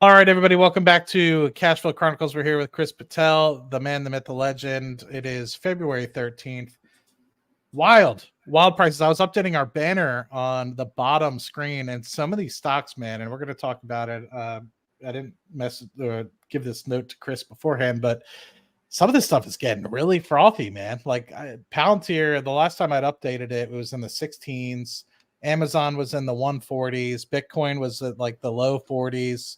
All right, everybody, welcome back to Cashflow Chronicles. We're here with Chris Patel, the man, the myth, the legend. It is February 13th. Wild prices. I was updating our banner on the bottom screen and some of these stocks, man, and we're going to talk about it. I didn't give this note to Chris beforehand, but some of this stuff is getting really frothy, man. Like Palantir, the last time I'd updated it, it was in the 16s. Amazon was in the 140s. Bitcoin was at like the low 40s.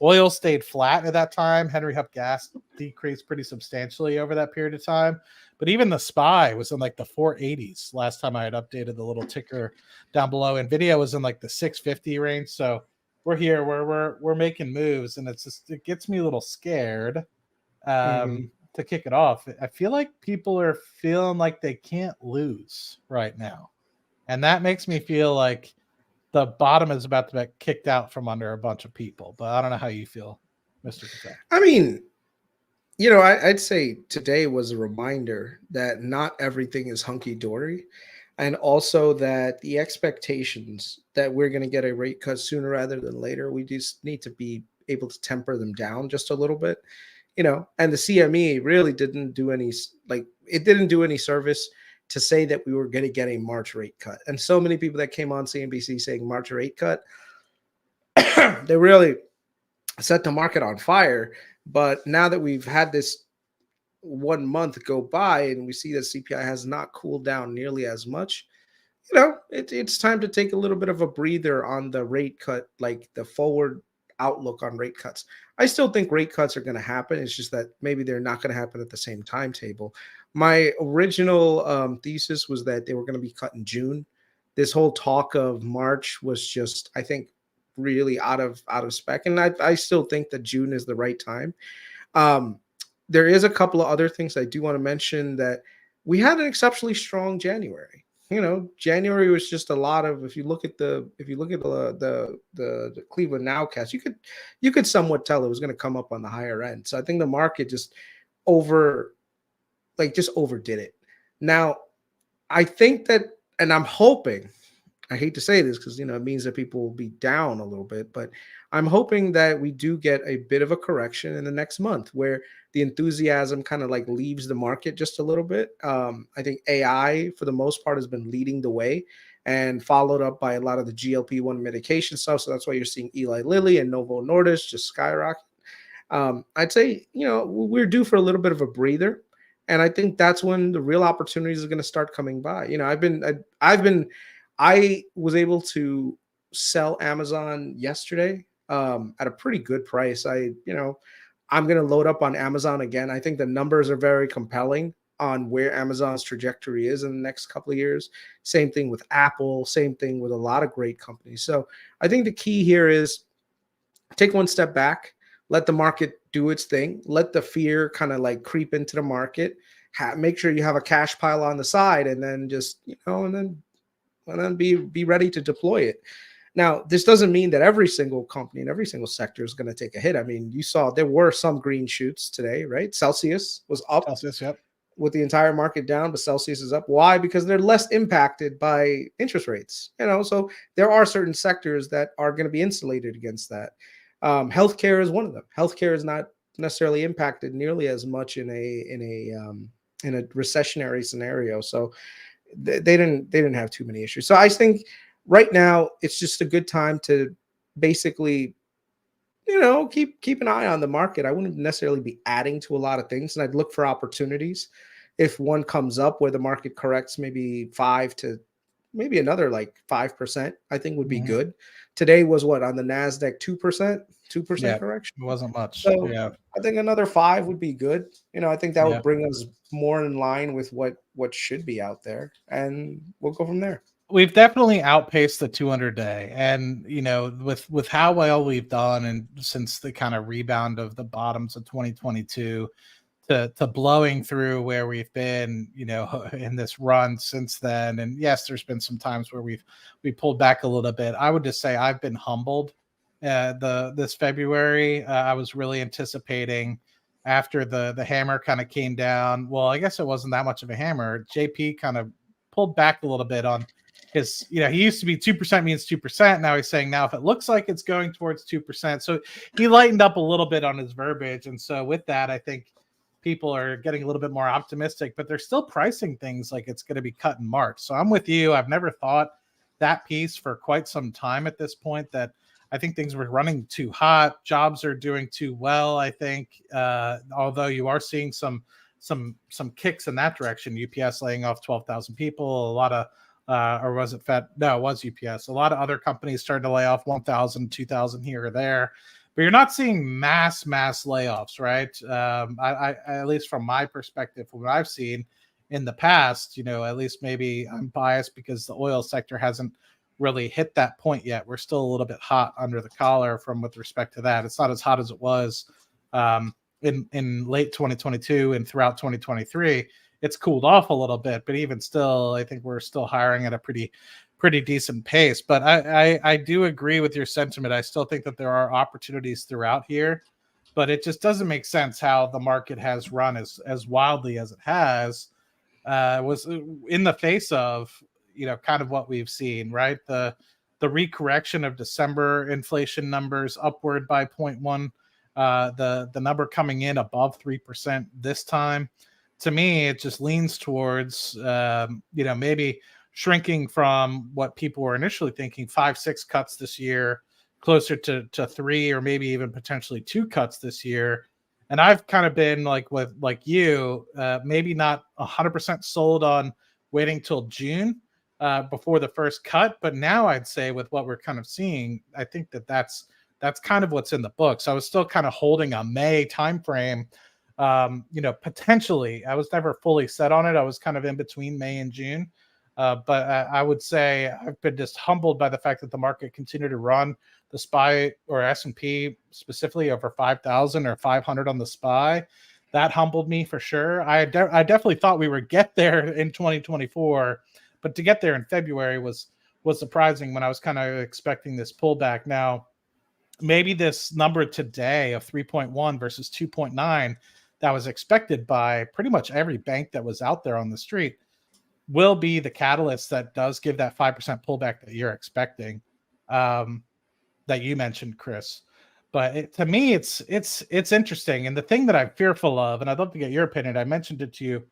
Oil stayed flat at that time. Henry Hub gas decreased pretty substantially over that period of time. But even the SPY was in like the 480s last time I had updated the little ticker down below. NVIDIA was in like the 650 range. So we're here where we're making moves, and it gets me a little scared to kick it off. I feel like people are feeling like they can't lose right now. And that makes me feel like the bottom is about to get kicked out from under a bunch of people. But I don't know how you feel, Mr. Patel. I mean, I'd say today was a reminder that not everything is hunky-dory, and also that the expectations that we're going to get a rate cut sooner rather than later, we just need to be able to temper them down just a little bit. And the CME really didn't do any service to say that we were going to get a March rate cut. And so many people that came on CNBC saying March rate cut, they really set the market on fire. But now that we've had this 1 month go by and we see that CPI has not cooled down nearly as much, it's time to take a little bit of a breather on the rate cut, like the forward outlook on rate cuts. I still think rate cuts are going to happen. It's just that maybe they're not going to happen at the same timetable. My original thesis was that they were going to be cut in June. This whole talk of March was just, I think, really out of spec. And I still think that June is the right time. There is a couple of other things I do want to mention. That we had an exceptionally strong January. January was just a lot of, if you look at the Cleveland Nowcast, you could somewhat tell it was going to come up on the higher end. So I think the market just overdid it. Now, I think that, and I'm hoping, I hate to say this because, it means that people will be down a little bit, but I'm hoping that we do get a bit of a correction in the next month where the enthusiasm kind of like leaves the market just a little bit. I think AI, for the most part, has been leading the way and followed up by a lot of the GLP-1 medication stuff. So that's why you're seeing Eli Lilly and Novo Nordisk just skyrocket. I'd say, we're due for a little bit of a breather. And I think that's when the real opportunities are going to start coming by. I was able to sell Amazon yesterday at a pretty good price. I'm going to load up on Amazon again. I think the numbers are very compelling on where Amazon's trajectory is in the next couple of years. Same thing with Apple, same thing with a lot of great companies. So I think the key here is take one step back, let the market do its thing, let the fear kind of like creep into the market, make sure you have a cash pile on the side, and then just, and then be ready to deploy it. Now, this doesn't mean that every single company and every single sector is going to take a hit. I mean, you saw there were some green shoots today, right? Celsius was up with the entire market down, but Celsius is up. Why? Because they're less impacted by interest rates. So there are certain sectors that are going to be insulated against that. Healthcare is one of them. Healthcare is not necessarily impacted nearly as much in a recessionary scenario. So they didn't have too many issues. So I think right now it's just a good time to basically, keep an eye on the market. I wouldn't necessarily be adding to a lot of things, and I'd look for opportunities. If one comes up where the market corrects maybe 5 to maybe another like 5%, I think would be good. Today was what on the NASDAQ, 2% correction. It wasn't much. So yeah, I think another 5 would be good. I think that would bring us more in line with what should be out there, and we'll go from there. We've definitely outpaced the 200-day, and with how well we've done, and since the kind of rebound of the bottoms of 2022 to blowing through where we've been, in this run since then. And yes, there's been some times where we pulled back a little bit. I would just say I've been humbled. This February, I was really anticipating after the hammer kind of came down. Well, I guess it wasn't that much of a hammer. JP kind of pulled back a little bit on his, he used to be 2% means 2%. Now he's saying now if it looks like it's going towards 2%. So he lightened up a little bit on his verbiage. And so with that, I think people are getting a little bit more optimistic, but they're still pricing things like it's going to be cut in March. So I'm with you. I've never thought that piece for quite some time at this point, that I think things were running too hot. Jobs are doing too well, I think, although you are seeing some kicks in that direction. UPS laying off 12,000 people, a lot of or was it Fed? No, it was UPS. A lot of other companies started to lay off 1,000, 2,000 here or there, but you're not seeing mass layoffs, right? I at least from my perspective, from what I've seen in the past, at least maybe I'm biased because the oil sector hasn't really hit that point yet. We're still a little bit hot under the collar from with respect to that. It's not as hot as it was in late 2022 and throughout 2023. It's cooled off a little bit, but even still, I think we're still hiring at a pretty decent pace. But I do agree with your sentiment. I still think that there are opportunities throughout here, but it just doesn't make sense how the market has run as wildly as it has, was in the face of, kind of what we've seen, right? The recorrection of December inflation numbers upward by 0.1, the number coming in above 3% this time. To me, it just leans towards, maybe shrinking from what people were initially thinking, 5-6 cuts this year, closer to 3 or maybe even potentially 2 cuts this year. And I've kind of been like you, maybe not 100% sold on waiting till June before the first cut. But now I'd say with what we're kind of seeing, I think that's kind of what's in the books. I was still kind of holding a May timeframe. Potentially, I was never fully set on it. I was kind of in between May and June. But I would say I've been just humbled by the fact that the market continued to run the SPY or S&P specifically over 5,000 or 500 on the SPY. That humbled me for sure. I definitely thought we would get there in 2024, but to get there in February was surprising when I was kind of expecting this pullback. Now, maybe this number today of 3.1 versus 2.9 that was expected by pretty much every bank that was out there on the street will be the catalyst that does give that 5% pullback that you're expecting, that you mentioned, Chris. But to me, it's interesting. And the thing that I'm fearful of, and I'd love to get your opinion, I mentioned it to you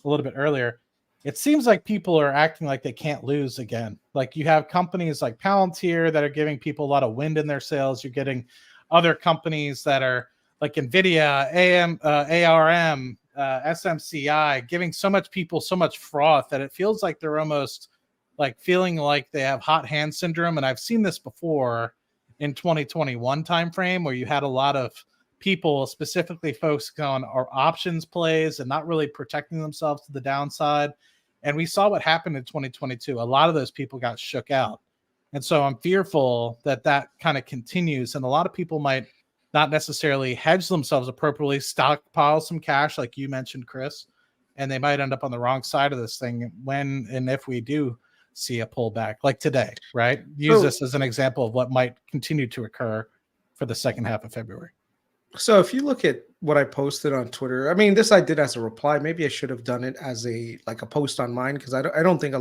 a little bit earlier. It seems like people are acting like they can't lose again. Like you have companies like Palantir that are giving people a lot of wind in their sails. You're getting other companies that are like NVIDIA, ARM, SMCI, giving so much froth that it feels like they're almost like feeling like they have hot hand syndrome. And I've seen this before in 2021 timeframe where you had a lot of people specifically focused on our options plays and not really protecting themselves to the downside. And we saw what happened in 2022. A lot of those people got shook out. And so I'm fearful that kind of continues. And a lot of people might not necessarily hedge themselves appropriately, stockpile some cash, like you mentioned, Chris, and they might end up on the wrong side of this thing when and if we do see a pullback like today, right? Use this as an example of what might continue to occur for the second half of February. So if you look at what I posted on Twitter, I mean, this I did as a reply. Maybe I should have done it as a post on mine because I don't think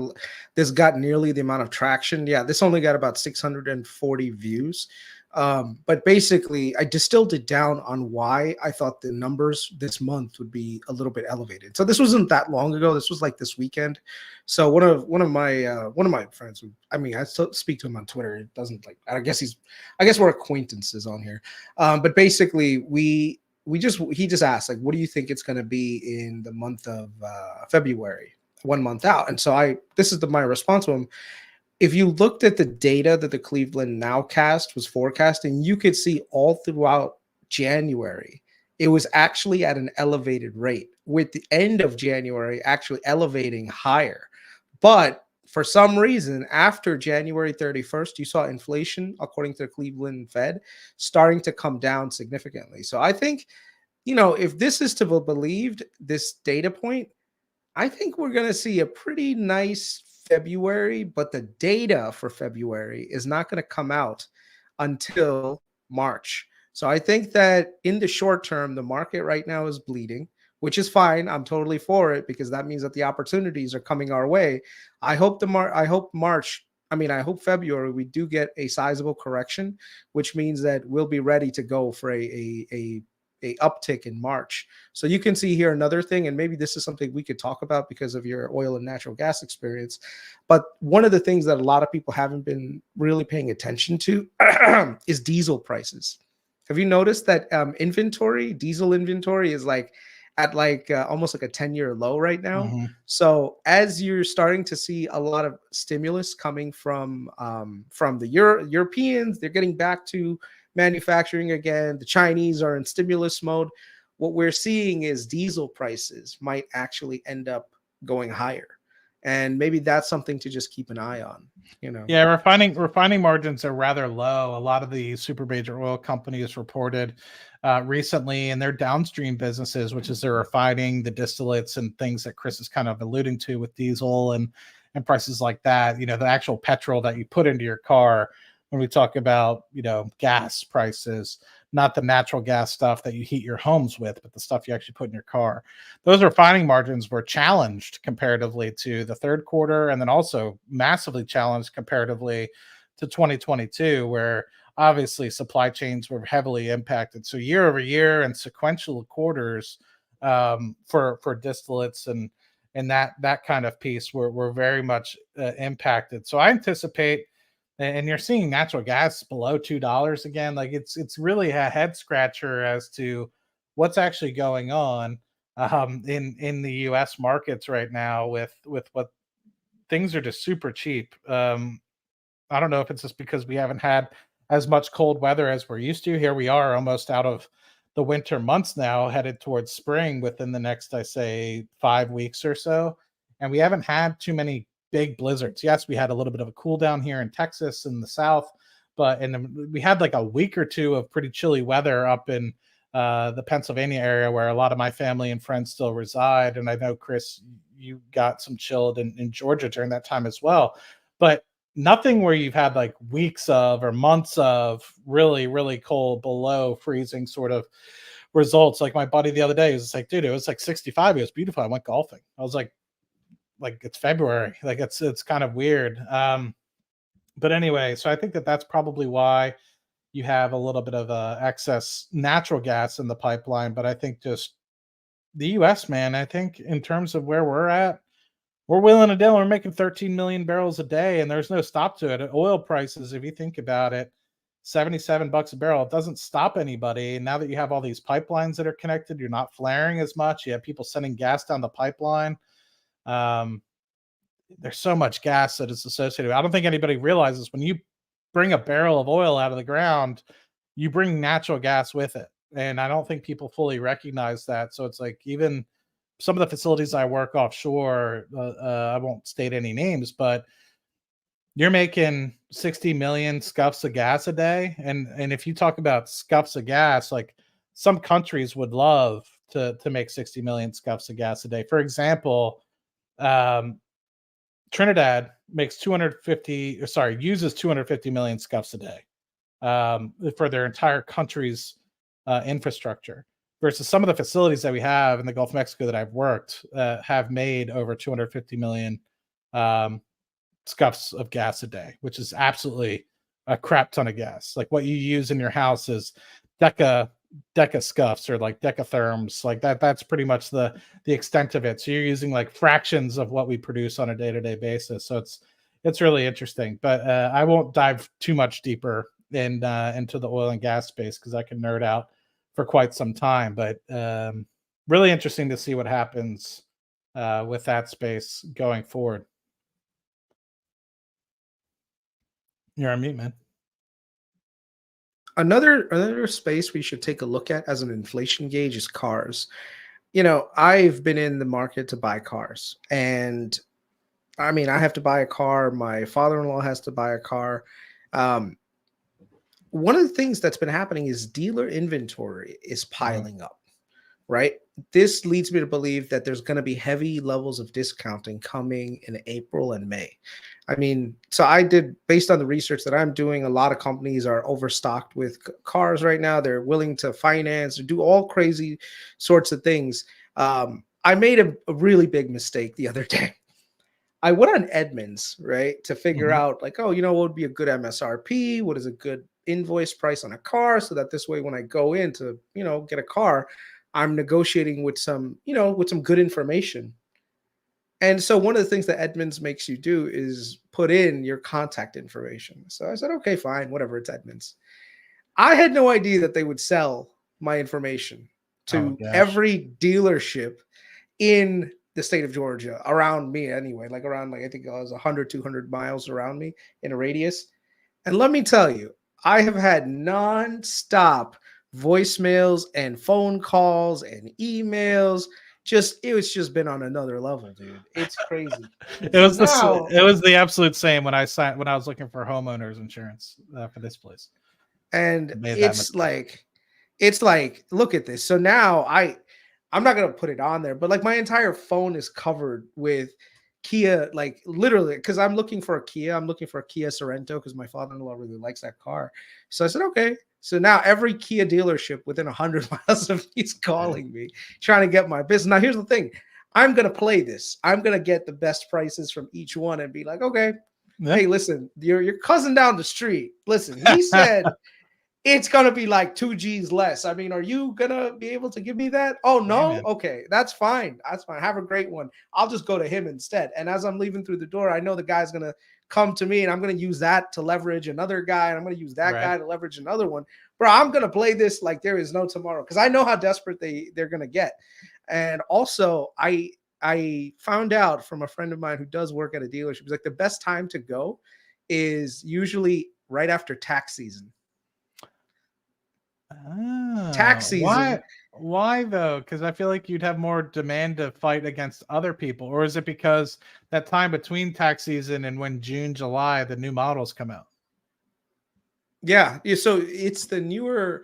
this got nearly the amount of traction. Yeah, this only got about 640 views. But basically, I distilled it down on why I thought the numbers this month would be a little bit elevated. So this wasn't that long ago. This was like this weekend. So one of my friends, I still speak to him on Twitter. It doesn't I guess we're acquaintances on here. But basically, he just asked what do you think it's going to be in the month of February, 1 month out? And so this is my response to him. If you looked at the data that the Cleveland Nowcast was forecasting, you could see all throughout January, it was actually at an elevated rate, with the end of January actually elevating higher. But for some reason, after January 31st, you saw inflation, according to the Cleveland Fed, starting to come down significantly. So I think, if this is to be believed, this data point, I think we're going to see a pretty nice February, but the data for February is not going to come out until March. So I think that in the short term, the market right now is bleeding. which is fine. I'm totally for it because that means that the opportunities are coming our way. I hope I hope February we do get a sizable correction, which means that we'll be ready to go for a uptick in March. So you can see here another thing, and maybe this is something we could talk about because of your oil and natural gas experience. But one of the things that a lot of people haven't been really paying attention to is diesel prices. Have you noticed that diesel inventory is like at almost like a 10-year low right now? Mm-hmm. So as you're starting to see a lot of stimulus coming from the Europeans, they're getting back to manufacturing again. The Chinese are in stimulus mode. What we're seeing is diesel prices might actually end up going higher, and maybe that's something to just keep an eye on. Yeah, refining margins are rather low. A lot of the super major oil companies reported recently in their downstream businesses, which is their refining, the distillates, and things that Chris is kind of alluding to with diesel and prices like that. The actual petrol that you put into your car. When we talk about gas prices, not the natural gas stuff that you heat your homes with, but the stuff you actually put in your car. Those refining margins were challenged comparatively to the third quarter, and then also massively challenged comparatively to 2022, where obviously supply chains were heavily impacted. So year over year and sequential quarters for distillates and that kind of piece were very much impacted. So I anticipate, and you're seeing natural gas below $2 again. Like it's really a head scratcher as to what's actually going on in the U.S. markets right now with what things are just super cheap. I don't know if it's just because we haven't had as much cold weather as we're used to. Here we are almost out of the winter months now, headed towards spring within the next, I say, 5 weeks or so. And we haven't had too many big blizzards. Yes, we had a little bit of a cool down here in Texas in the South, but we had like a week or two of pretty chilly weather up in the Pennsylvania area where a lot of my family and friends still reside. And I know, Chris, you got some chilled in Georgia during that time as well. But nothing where you've had like weeks of or months of really, really cold, below freezing sort of results. Like my buddy the other day was like, dude, it was like 65. It was beautiful. I went golfing. I was like it's February. Like it's kind of weird. But anyway, so I think that's probably why you have a little bit of excess natural gas in the pipeline. But I think just the US, man, I think in terms of where we're at, we're willing to deal. We're making 13 million barrels a day, and there's no stop to it. Oil prices, if you think about it, $77 a barrel. It doesn't stop anybody. And now that you have all these pipelines that are connected, you're not flaring as much. You have people sending gas down the pipeline. There's so much gas that is associated. I don't think anybody realizes when you bring a barrel of oil out of the ground, you bring natural gas with it. And I don't think people fully recognize that. So it's like even some of the facilities I work offshore, I won't state any names, but you're making 60 million scuffs of gas a day. And if you talk about scuffs of gas, like some countries would love to make 60 million scuffs of gas a day. For example, Trinidad uses 250 million scuffs a day for their entire country's infrastructure, versus some of the facilities that we have in the Gulf of Mexico that I've worked have made over 250 million scuffs of gas a day, which is absolutely a crap ton of gas. Like what you use in your house is deca scuffs or like decatherms, like that's pretty much the extent of it. So you're using like fractions of what we produce on a day-to-day basis. So it's really interesting, but I won't dive too much deeper into the oil and gas space because I can nerd out for quite some time. But really interesting to see what happens with that space going forward. You're on mute, man. Another space we should take a look at as an inflation gauge is cars. I've been in the market to buy cars, and I mean, I have to buy a car. My father-in-law has to buy a car. One of the things that's been happening is dealer inventory is piling up, right? This leads me to believe that there's going to be heavy levels of discounting coming in April and May. I mean, based on the research that I'm doing, a lot of companies are overstocked with cars right now. They're willing to finance or do all crazy sorts of things. I made a really big mistake the other day. I went on Edmunds, right, to figure Mhm. out like, oh, what would be a good MSRP? What is a good invoice price on a car? So that this way, when I go in to, get a car, I'm negotiating with some, with some good information. And so one of the things that Edmunds makes you do is put in your contact information. So I said, okay, fine, whatever, it's Edmunds. I had no idea that they would sell my information Oh to gosh. every dealership in the state of Georgia around me anyway, like around like I think it was 100, 200 miles around me in a radius. And let me tell you, I have had nonstop voicemails and phone calls and emails. It's just been on another level, dude. It's crazy. It So was now, it was the absolute same when I was looking for homeowners insurance for this place. and I made that mistake. it's like, look at this. So now I'm not gonna put it on there, but like my entire phone is covered with Kia, like literally, because I'm looking for a Kia. I'm looking for a Kia Sorento because my father-in-law really likes that car. So I said, okay. So now every Kia dealership within 100 miles of me is calling me, trying to get my business. Now here's the thing. I'm gonna play this. I'm gonna get the best prices from each one and be like, okay, Yeah. hey, listen, your cousin down the street. Listen, he said it's gonna be like 2 G's less. I mean, are you gonna be able to give me that? Oh Hey no? man. Okay, that's fine. That's fine. Have a great one. I'll just go to him instead. And as I'm leaving through the door, I know the guy's gonna come to me and I'm gonna use that to leverage another guy, and I'm gonna use that Right. guy to leverage another one. Bro, I'm gonna play this like there is no tomorrow because I know how desperate they're gonna get. And also, I found out from a friend of mine who does work at a dealership. He's like the best time to go is usually right after tax season. Tax Oh, season. why though? Because I feel like you'd have more demand to fight against other people, or is it because that time between tax season and when June, July, the new models come out? Yeah, so it's the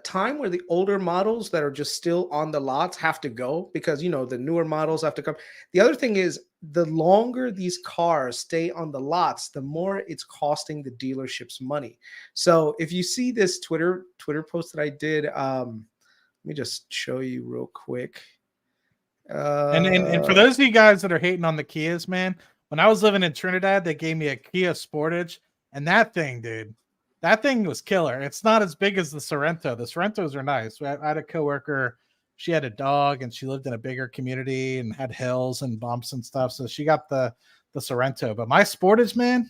time where the older models that are just still on the lots have to go because the newer models have to come. The other thing is the longer these cars stay on the lots, the more it's costing the dealerships money. So if you see this Twitter post that I did, let me just show you real quick. And for Uh those of you guys that are hating on the Kias, man, when I was living in Trinidad, they gave me a Kia Sportage, and that thing, dude, that thing was killer. It's not as big as the Sorento. The Sorrentos are nice. I had a coworker. She had a dog, and she lived in a bigger community and had hills and bumps and stuff. So she got the Sorrento. But my Sportage, man,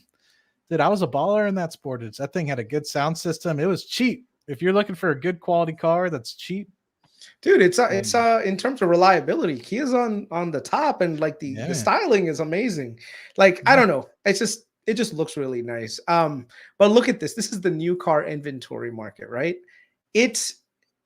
dude, I was a baller in that Sportage. That thing had a good sound system. It was cheap. If you're looking for a good quality car that's cheap, Dude, it's um, in terms of reliability, Kia's on the top, and like the yeah, styling is amazing. Like I yeah. don't know, it just looks really nice. But look at this. This is the new car inventory market, right? It's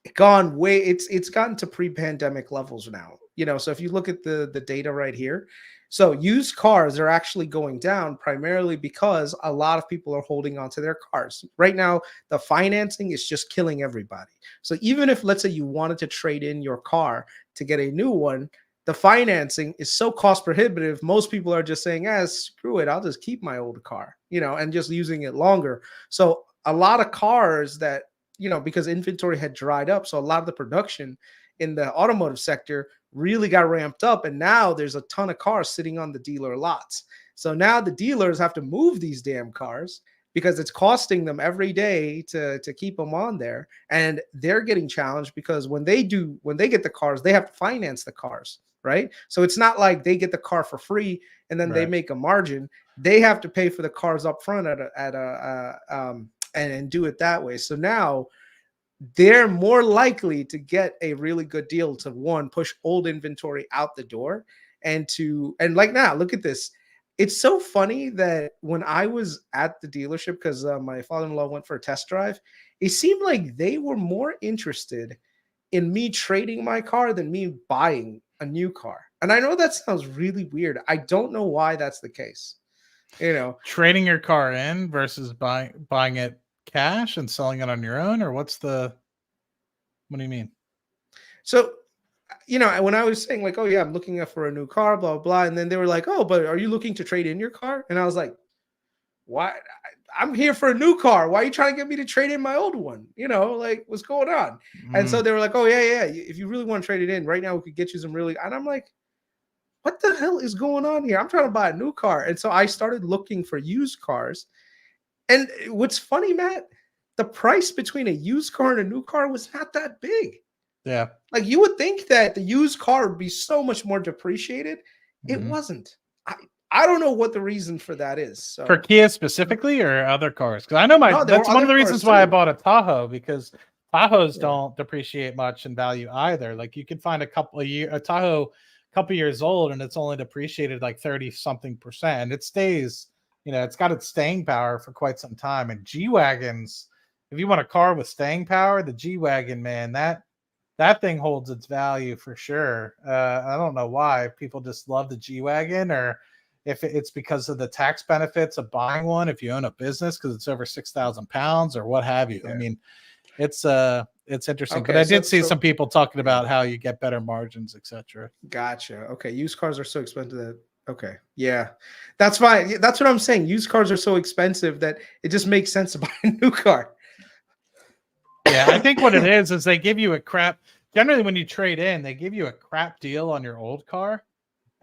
it's gotten to pre-pandemic levels now. So if you look at the data right here, so used cars are actually going down primarily because a lot of people are holding on to their cars. Right now, the financing is just killing everybody. So even if let's say you wanted to trade in your car to get a new one, the financing is so cost prohibitive. Most people are just saying, screw it, I'll just keep my old car, and just using it longer. So a lot of cars that because inventory had dried up. So a lot of the production in the automotive sector really got ramped up. And now there's a ton of cars sitting on the dealer lots. So now the dealers have to move these damn cars because it's costing them every day to keep them on there. And they're getting challenged because when they get the cars, they have to finance the cars. Right. So it's not like they get the car for free and then they Right. make a margin. They have to pay for the cars up front and do it that way. So now they're more likely to get a really good deal to one, push old inventory out the door, and like now, look at this. It's so funny that when I was at the dealership, because my father-in-law went for a test drive, it seemed like they were more interested in me trading my car than me buying a new car. And I know that sounds really weird. I don't know why that's the case. You know, Trading your car in versus buying it cash and selling it on your own, or what do you mean? so when I was saying like, oh yeah, I'm looking for a new car, blah blah blah, and then they were like, oh, but are you looking to trade in your car? And I was like, why? I'm here for a new car. Why are you trying to get me to trade in my old one? You know, like what's going on? And so they were like, oh yeah. If you really want to trade it in right now, we could get you some really. And I'm like, what the hell is going on here? I'm trying to buy a new car. And so I started looking for used cars. And what's funny, Matt, the price between a used car and a new car was not that big. Yeah. Like you would think that the used car would be so much more depreciated. It wasn't. I don't know what the reason for that is. So. For Kia specifically or other cars? Because I know that's one of the reasons why I bought a Tahoe, because Tahoes don't depreciate much in value either. Like you can find a Tahoe couple years old and it's only depreciated like 30 something percent. It stays, it's got its staying power for quite some time. And G-Wagons, if you want a car with staying power, the G-Wagon, man, that thing holds its value for sure. I don't know why people just love the G-Wagon, or if it's because of the tax benefits of buying one if you own a business because it's over 6,000 pounds or what have you. Yeah. I mean, it's interesting. Okay, but I did see some people talking about how you get better margins, etc. Gotcha. Okay, used cars are so expensive that okay, yeah, that's fine. That's what I'm saying. Used cars are so expensive that it just makes sense to buy a new car. Yeah, I think what it is they give you a crap. Generally, when you trade in, they give you a crap deal on your old car.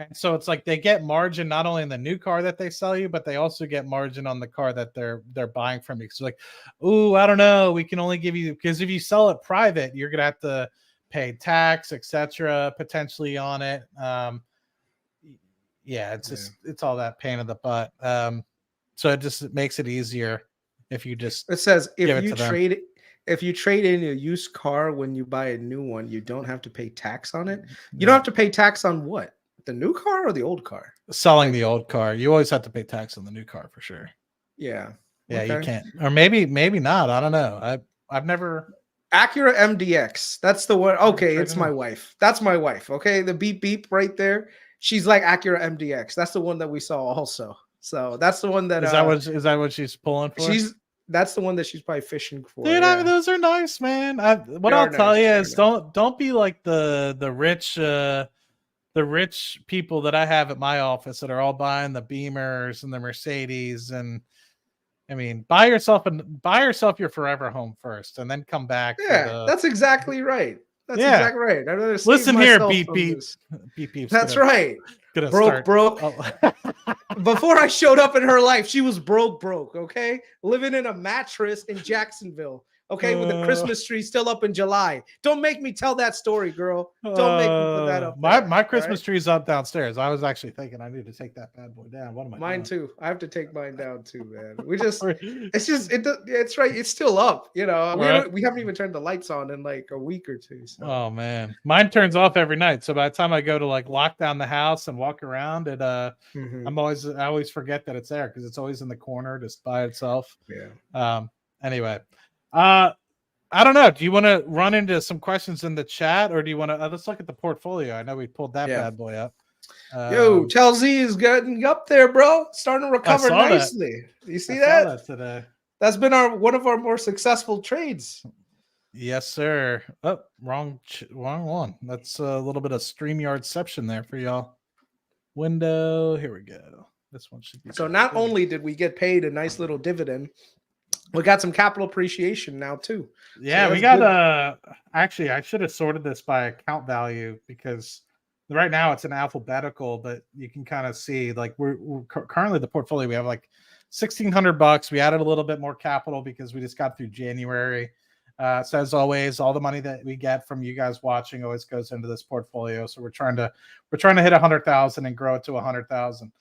And so it's like they get margin not only in the new car that they sell you, but they also get margin on the car that they're buying from you. So like, ooh, I don't know, we can only give you, because if you sell it private, you're gonna have to pay tax, etc., potentially on it. It's all that pain in the butt. So it just makes it easier if you just. It says if you trade in a used car when you buy a new one, you don't have to pay tax on it. You don't have to pay tax on what? The new car or the old car? Selling the old car. You always have to pay tax on the new car for sure. Yeah. Yeah, okay. You can't. Or maybe not. I don't know. I've never. Acura MDX. That's the one. Okay, it's my wife. That's my wife. Okay, the beep beep right there. She's like Acura MDX. That's the one that we saw also. So that's the one that is that what she's pulling for? That's the one that she's probably fishing for. Dude, I mean, those are nice, man. What I'll tell you is don't be like the rich people that I have at my office that are all buying the Beamers and the Mercedes. And I mean, buy yourself your forever home first and then come back. Yeah, that's exactly right. That's exactly right. I'd rather listen here, beep beep. Beep beep. That's right. Broke. Oh. Before I showed up in her life, she was broke, okay? Living in a mattress in Jacksonville, okay? With the Christmas tree still up in July. Don't make me tell that story, girl. Don't make me put that up there, my Christmas tree's up downstairs. I was actually thinking I need to take that bad boy down. What am I doing? Mine too. I have to take mine down too, man. It's right. It's still up, We haven't even turned the lights on in like a week or two. So. Oh man, mine turns off every night. So by the time I go to like lock down the house and walk around, I always forget that it's there because it's always in the corner just by itself. Yeah. Anyway, I don't know. Do you want to run into some questions in the chat, or do you want to? Let's look at the portfolio. I know we pulled that bad boy up. Yo, Chelsea is getting up there, bro. Starting to recover nicely. You see that? Saw that today. That's been one of our more successful trades. Yes, sir. Oh, wrong one. That's a little bit of StreamYardception there for y'all. Window. Here we go. This one should be. So not only did we get paid a nice little dividend, we got some capital appreciation now too. Yeah, so we got actually I should have sorted this by account value because right now it's an alphabetical, but you can kind of see like we're currently the portfolio we have like $1,600. We added a little bit more capital because we just got through January. So as always, all the money that we get from you guys watching always goes into this portfolio. So we're trying to hit 100,000 and grow it to 100,000.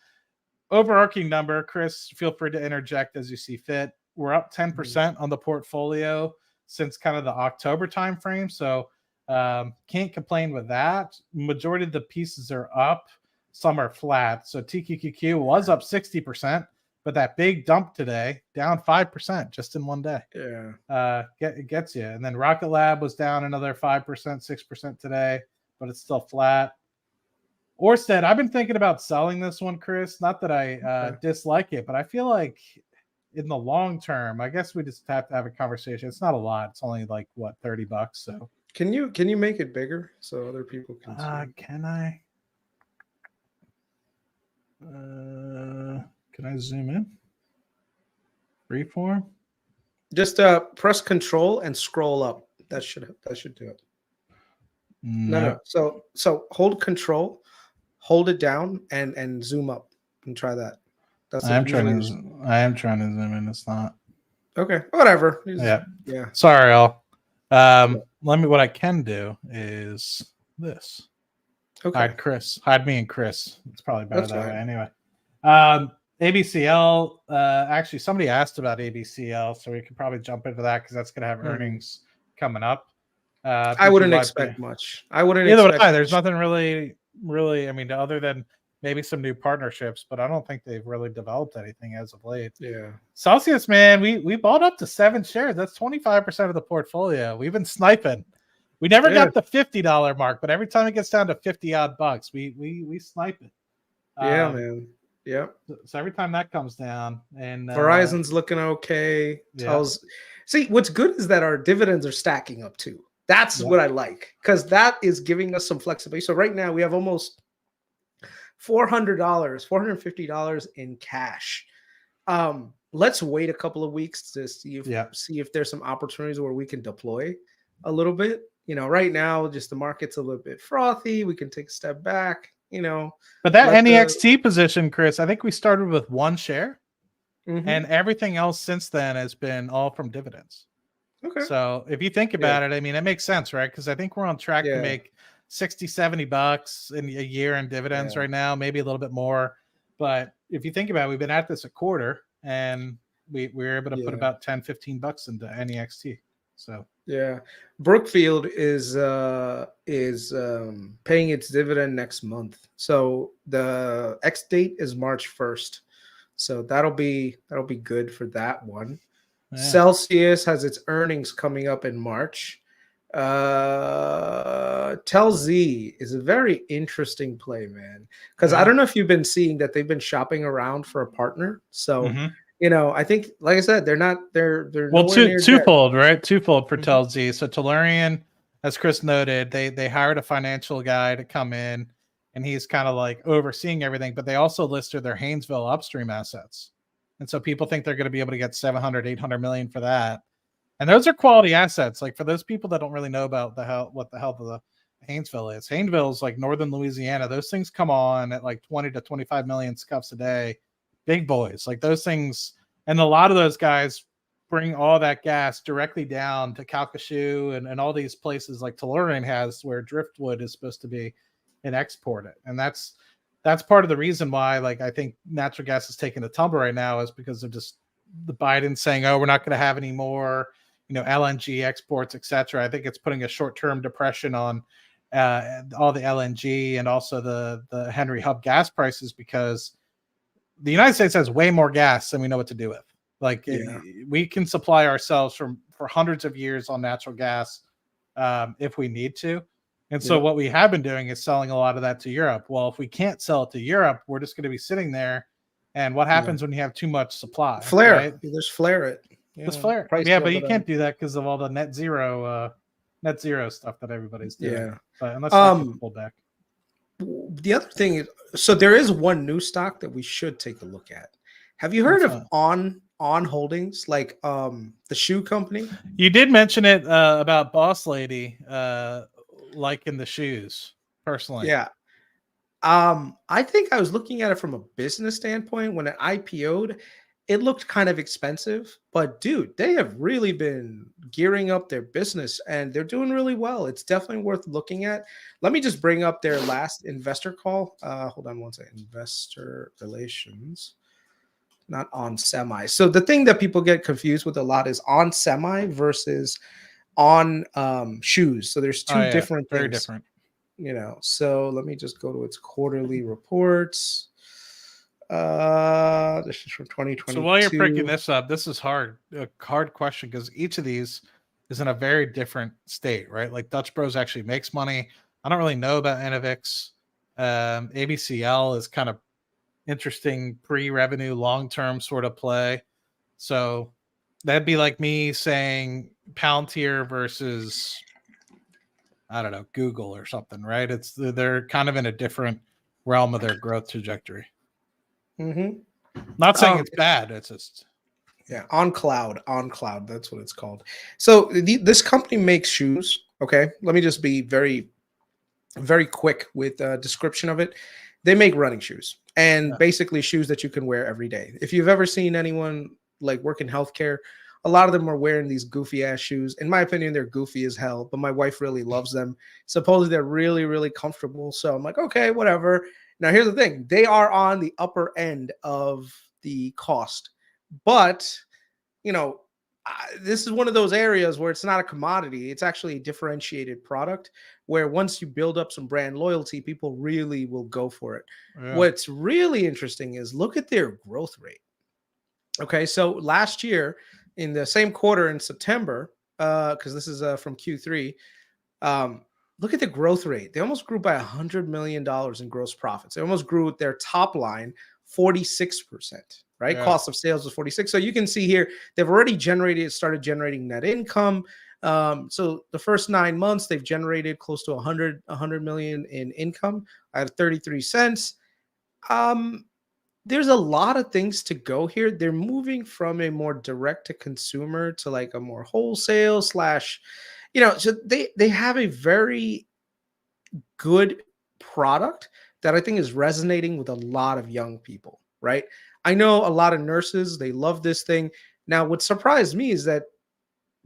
Overarching number, Chris, feel free to interject as you see fit. We're up 10% on the portfolio since kind of the October timeframe. So can't complain with that. Majority of the pieces are up. Some are flat. So TQQQ was up 60%, but that big dump today down 5% just in one day. Yeah. It gets you. And then Rocket Lab was down another 5%, 6% today, but it's still flat. Orsted, I've been thinking about selling this one, Chris. Not that I dislike it, but I feel like in the long term, I guess we just have to have a conversation. It's not a lot. It's only like what, $30. So can you make it bigger so other people can see? Can I? Can I zoom in? Freeform? Just press Control and scroll up. That should do it. No. So hold Control, hold it down, and zoom up and try that. I am trying to zoom in. It's not. Okay, whatever. Yeah. Sorry, all. What I can do is this. Okay. Hide me and Chris. It's probably better That's that fine. way. Anyway. ABCL. Actually, somebody asked about ABCL, so we could probably jump into that because that's going to have earnings coming up. I wouldn't expect much. I wouldn't either expect would I. There's nothing really. I mean, other than maybe some new partnerships, but I don't think they've really developed anything as of late. Yeah. Celsius, man, we bought up to 7 shares. That's 25% of the portfolio. We've been sniping. We never got the $50 mark, but every time it gets down to 50 odd bucks, we snipe it. Yeah, man. Yeah. So every time that comes down, and Verizon's looking okay. See, what's good is that our dividends are stacking up too. That's what I like, because that is giving us some flexibility. So right now we have almost $400, $450 in cash. Let's wait a couple of weeks to see if there's some opportunities where we can deploy a little bit. Right now, just the market's a little bit frothy. We can take a step back, But that NEXT position, Chris, I think we started with 1 share, and everything else since then has been all from dividends. Okay. So if you think about it, I mean, it makes sense, right? Because I think we're on track to make $60-$70 in a year in dividends right now, maybe a little bit more. But if you think about it, we've been at this a quarter, and we were able to put about $10-$15 into NEXT. So Brookfield is paying its dividend next month. So the X date is March 1st. So that'll be good for that one. Celsius has its earnings coming up in March. TellZ is a very interesting play, man, because I don't know if you've been seeing that they've been shopping around for a partner. So I think, like I said, they're twofold, right? Twofold for TellZ. So Tellurian, as Chris noted, they hired a financial guy to come in, and he's kind of like overseeing everything, but they also listed their Haynesville upstream assets. And so people think they're going to be able to get 700, 800 million for that. And those are quality assets. Like, for those people that don't really know about what the health of the Haynesville is. Haynesville is like northern Louisiana. Those things come on at like 20 to 25 million scuffs a day. Big boys. Like those things. And a lot of those guys bring all that gas directly down to Calcasieu and all these places like Tellurian has, where driftwood is supposed to be, and export it. And that's part of the reason why, like, I think natural gas is taking a tumble right now, is because of just the Biden saying, oh, we're not going to have any more, LNG exports, etc. I think it's putting a short-term depression on all the LNG and also the Henry Hub gas prices, because the United States has way more gas than we know what to do with. Like we can supply ourselves for hundreds of years on natural gas if we need to. And so what we have been doing is selling a lot of that to Europe. Well, if we can't sell it to Europe, we're just going to be sitting there. And what happens when you have too much supply? Flare. Right? Just flare it. Just flare. Yeah, but you can't do that because of all the net zero stuff that everybody's doing. Yeah. But unless I pull back. The other thing is, so there is one new stock that we should take a look at. Have you heard of On Holdings, like the shoe company? You did mention it about Boss Lady liking the shoes personally. Yeah. I think I was looking at it from a business standpoint. When it IPO'd, it looked kind of expensive, but dude, they have really been gearing up their business and they're doing really well. It's definitely worth looking at. Let me just bring up their last investor call. Hold on one second. Investor relations, not On Semi. So the thing that people get confused with a lot is On Semi versus On Shoes. So there's two different things. Very different. So let me just go to its quarterly reports. This is from 2022. So while you're picking this up, this is a hard question, because each of these is in a very different state, right? Like Dutch Bros actually makes money. I don't really know about Enovix. ABCL is kind of interesting pre-revenue, long-term sort of play. So that'd be like me saying Palantir versus, I don't know, Google or something, right? They're kind of in a different realm of their growth trajectory. Mm-hmm. Not saying it's bad. It's just Yeah, on cloud. That's what it's called. So this company makes shoes. Okay, let me just be very, very quick with a description of it. They make running shoes and Yeah. basically shoes that you can wear every day. If you've ever seen anyone like work in healthcare, a lot of them are wearing these goofy ass shoes. In my opinion, they're goofy as hell, but my wife really loves them. Supposedly they're really, really comfortable. So I'm like, okay, whatever. Now here's the thing: they are on the upper end of the cost, but you know, this is one of those areas where it's not a commodity. It's actually a differentiated product where once you build up some brand loyalty, people really will go for it. Yeah. What's really interesting is look at their growth rate. Okay, so last year in the same quarter in September, because this is from Q3, um, look at the growth rate. They almost grew by $100 million in gross profits. They almost grew their top line 46%, right? Yeah. Cost of sales was 46. So you can see here, they've already started generating net income. So the first 9 months, they've generated close to 100 million in income at 33 cents. There's a lot of things to go here. They're moving from a more direct to consumer to like a more wholesale slash, so they have a very good product that I think is resonating with a lot of young people, right? I know a lot of nurses, they love this thing. Now, what surprised me is that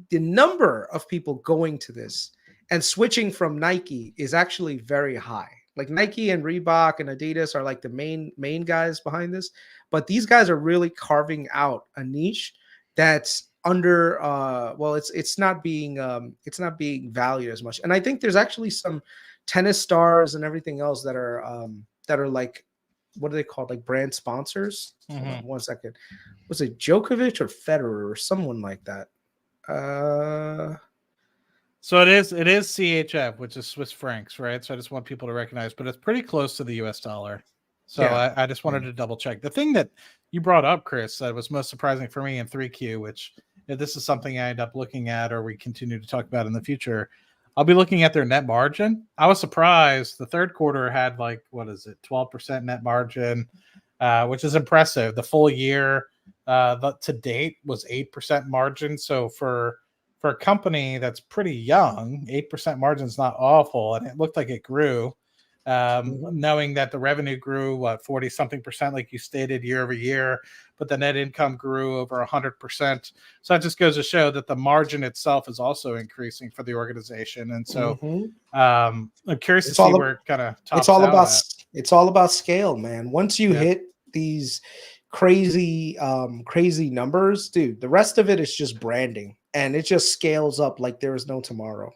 the number of people going to this and switching from Nike is actually very high. Like Nike and Reebok and Adidas are like the main guys behind this, but these guys are really carving out a niche that's under it's not being valued as much. And I think there's actually some tennis stars and everything else that are like, what are they called, like brand sponsors. Hold on 1 second. Was it Djokovic or Federer or someone like that? So it is CHF, which is Swiss francs, right? So I just want people to recognize, but it's pretty close to the US dollar. So Yeah. I just wanted to double check. The thing that you brought up, Chris, that was most surprising for me in 3Q, which if this is something I end up looking at or we continue to talk about in the future, I'll be looking at their net margin. I was surprised. The third quarter had like, what is it, 12% net margin, which is impressive. The full year to date was 8% margin. So for a company that's pretty young, 8% margin is not awful. And it looked like it grew, knowing that the revenue grew, 40 something percent, like you stated, year over year, but the net income grew over 100%. So that just goes to show that the margin itself is also increasing for the organization. And so I'm curious to see where it kind of tops out at. It's all about scale, man. Once you hit these crazy numbers, dude, the rest of it is just branding and it just scales up like there is no tomorrow,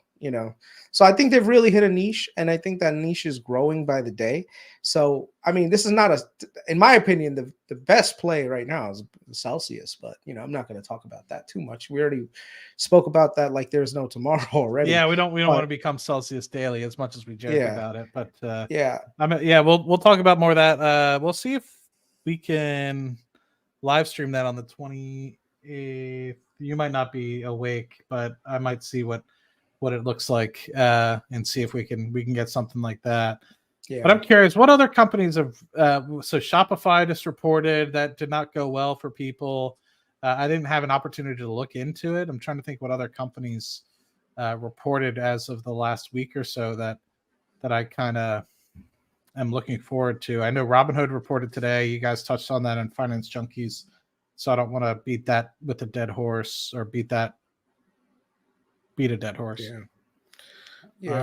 So I think they've really hit a niche, and I think that niche is growing by the day. So I mean, this is not in my opinion, the best play right now is Celsius, but I'm not going to talk about that too much. We already spoke about that like there's no tomorrow already. Yeah, we don't want to become Celsius daily as much as we joke about it, but we'll talk about more of that. We'll see if we can live stream that on the 28th. You might not be awake, but I might see what it looks like and see if we can get something like that. Yeah. But I'm curious, what other companies have so Shopify just reported that did not go well for people. I didn't have an opportunity to look into it. I'm trying to think what other companies reported as of the last week or so that I kind of am looking forward to. I know Robinhood reported today. You guys touched on that in Finance Junkies, so I don't want to beat that with a dead horse or beat a dead horse. What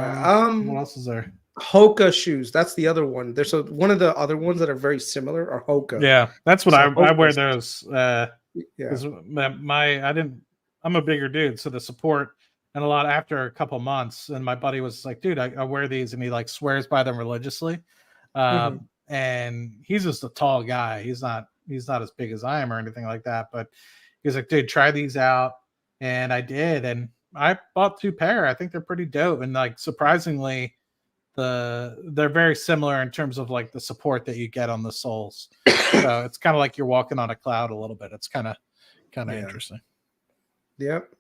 else is there? Hoka shoes. That's the other one. There's one of the other ones that are very similar are Hoka. Yeah, that's what I wear those. I'm a bigger dude, so the support and a lot after a couple months, and my buddy was like, dude, I wear these, and he like swears by them religiously. And he's just a tall guy. He's not as big as I am or anything like that, but he's like, dude, try these out. And I did, and I bought 2 pair. I think they're pretty dope, and like surprisingly, they're very similar in terms of like the support that you get on the soles. So it's kind of like you're walking on a cloud a little bit. It's kind of interesting. Yep.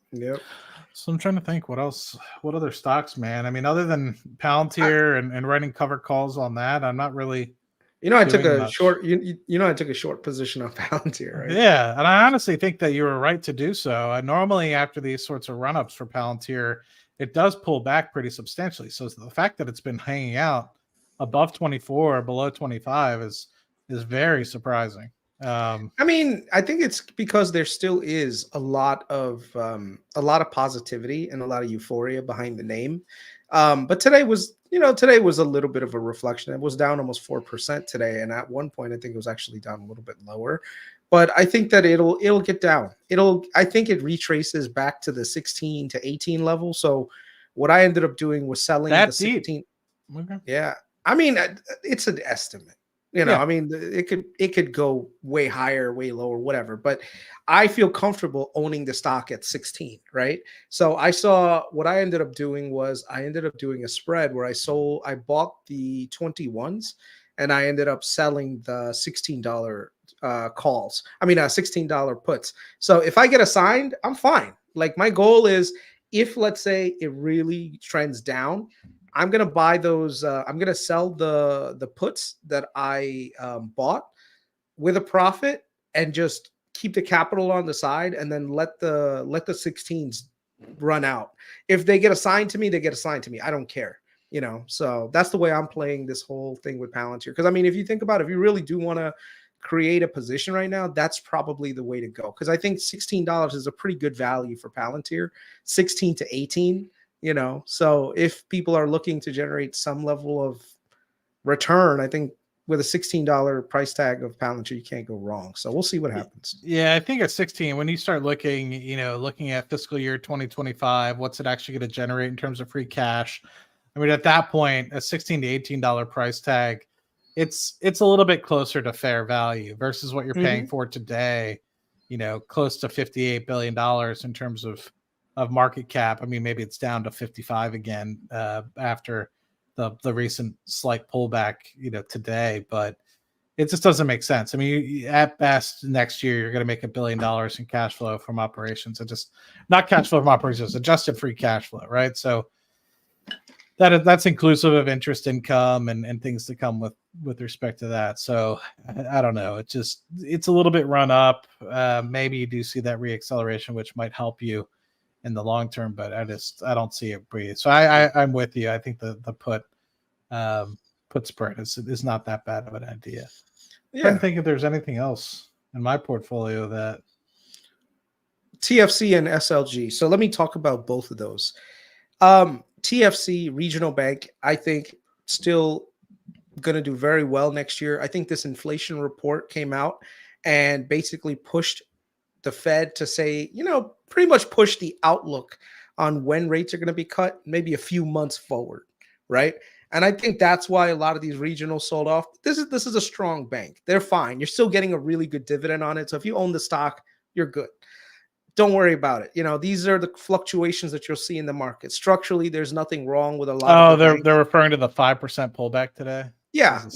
So I'm trying to think what other stocks, man. I mean, other than Palantir and writing cover calls on that, I'm not really. You know, I took doing a much. short. You know, I took a short position on Palantir, right? Yeah, and I honestly think that you were right to do so. Normally, after these sorts of run-ups for Palantir, it does pull back pretty substantially. So the fact that it's been hanging out above 24, below 25 is very surprising. I mean, I think it's because there still is a lot of positivity and a lot of euphoria behind the name. But today was a little bit of a reflection. It was down almost 4% today, and at one point, I think it was actually down a little bit lower. But I think that it'll get down. I think it retraces back to the 16 to 18 level. So what I ended up doing was selling the that deep. 16. Okay. Yeah. I mean, it's an estimate. You know, Yeah. I mean, it could go way higher, way lower, whatever. But I feel comfortable owning the stock at 16, right? So I saw what I ended up doing was I ended up doing a spread where I bought the 21s and I ended up selling the $16 calls. I mean, $16 puts. So if I get assigned, I'm fine. Like my goal is if let's say it really trends down, I'm gonna buy those. I'm gonna sell the puts that I bought with a profit and just keep the capital on the side, and then let the 16s run out. If they get assigned to me, they get assigned to me. I don't care. You know, so that's the way I'm playing this whole thing with Palantir. Because I mean, if you think about it, if you really do want to create a position right now, that's probably the way to go. Because I think $16 is a pretty good value for Palantir, 16 to 18. You know, so if people are looking to generate some level of return, I think with a $16 price tag of Palantir, you can't go wrong. So we'll see what happens. Yeah, I think at 16, when you start looking, looking at fiscal year 2025, what's it actually going to generate in terms of free cash? I mean, at that point, a 16 to $18 price tag, it's a little bit closer to fair value versus what you're paying for today, close to $58 billion in terms of market cap. I mean, maybe it's down to 55 again after the recent slight pullback, today, but it just doesn't make sense. I mean, at best next year you're going to make $1 billion in cash flow from operations, and just not cash flow from operations, adjusted free cash flow, right? So that's inclusive of interest income and things to come with respect to that. So I don't know. It's a little bit run up. Maybe you do see that reacceleration, which might help you in the long term, but I don't see it breathe. So I'm with you. I think the put spread is not that bad of an idea. I'm trying to think if there's anything else in my portfolio that TFC and SLG. So let me talk about both of those. TFC regional bank, I think still going to do very well next year. I think this inflation report came out and basically pushed the Fed to say, pretty much push the outlook on when rates are going to be cut, maybe a few months forward, right? And I think that's why a lot of these regionals sold off. This is a strong bank. They're fine. You're still getting a really good dividend on it. So if you own the stock, you're good. Don't worry about it. These are the fluctuations that you'll see in the market. Structurally, there's nothing wrong with a lot of the they're referring to the 5% pullback today. Yeah.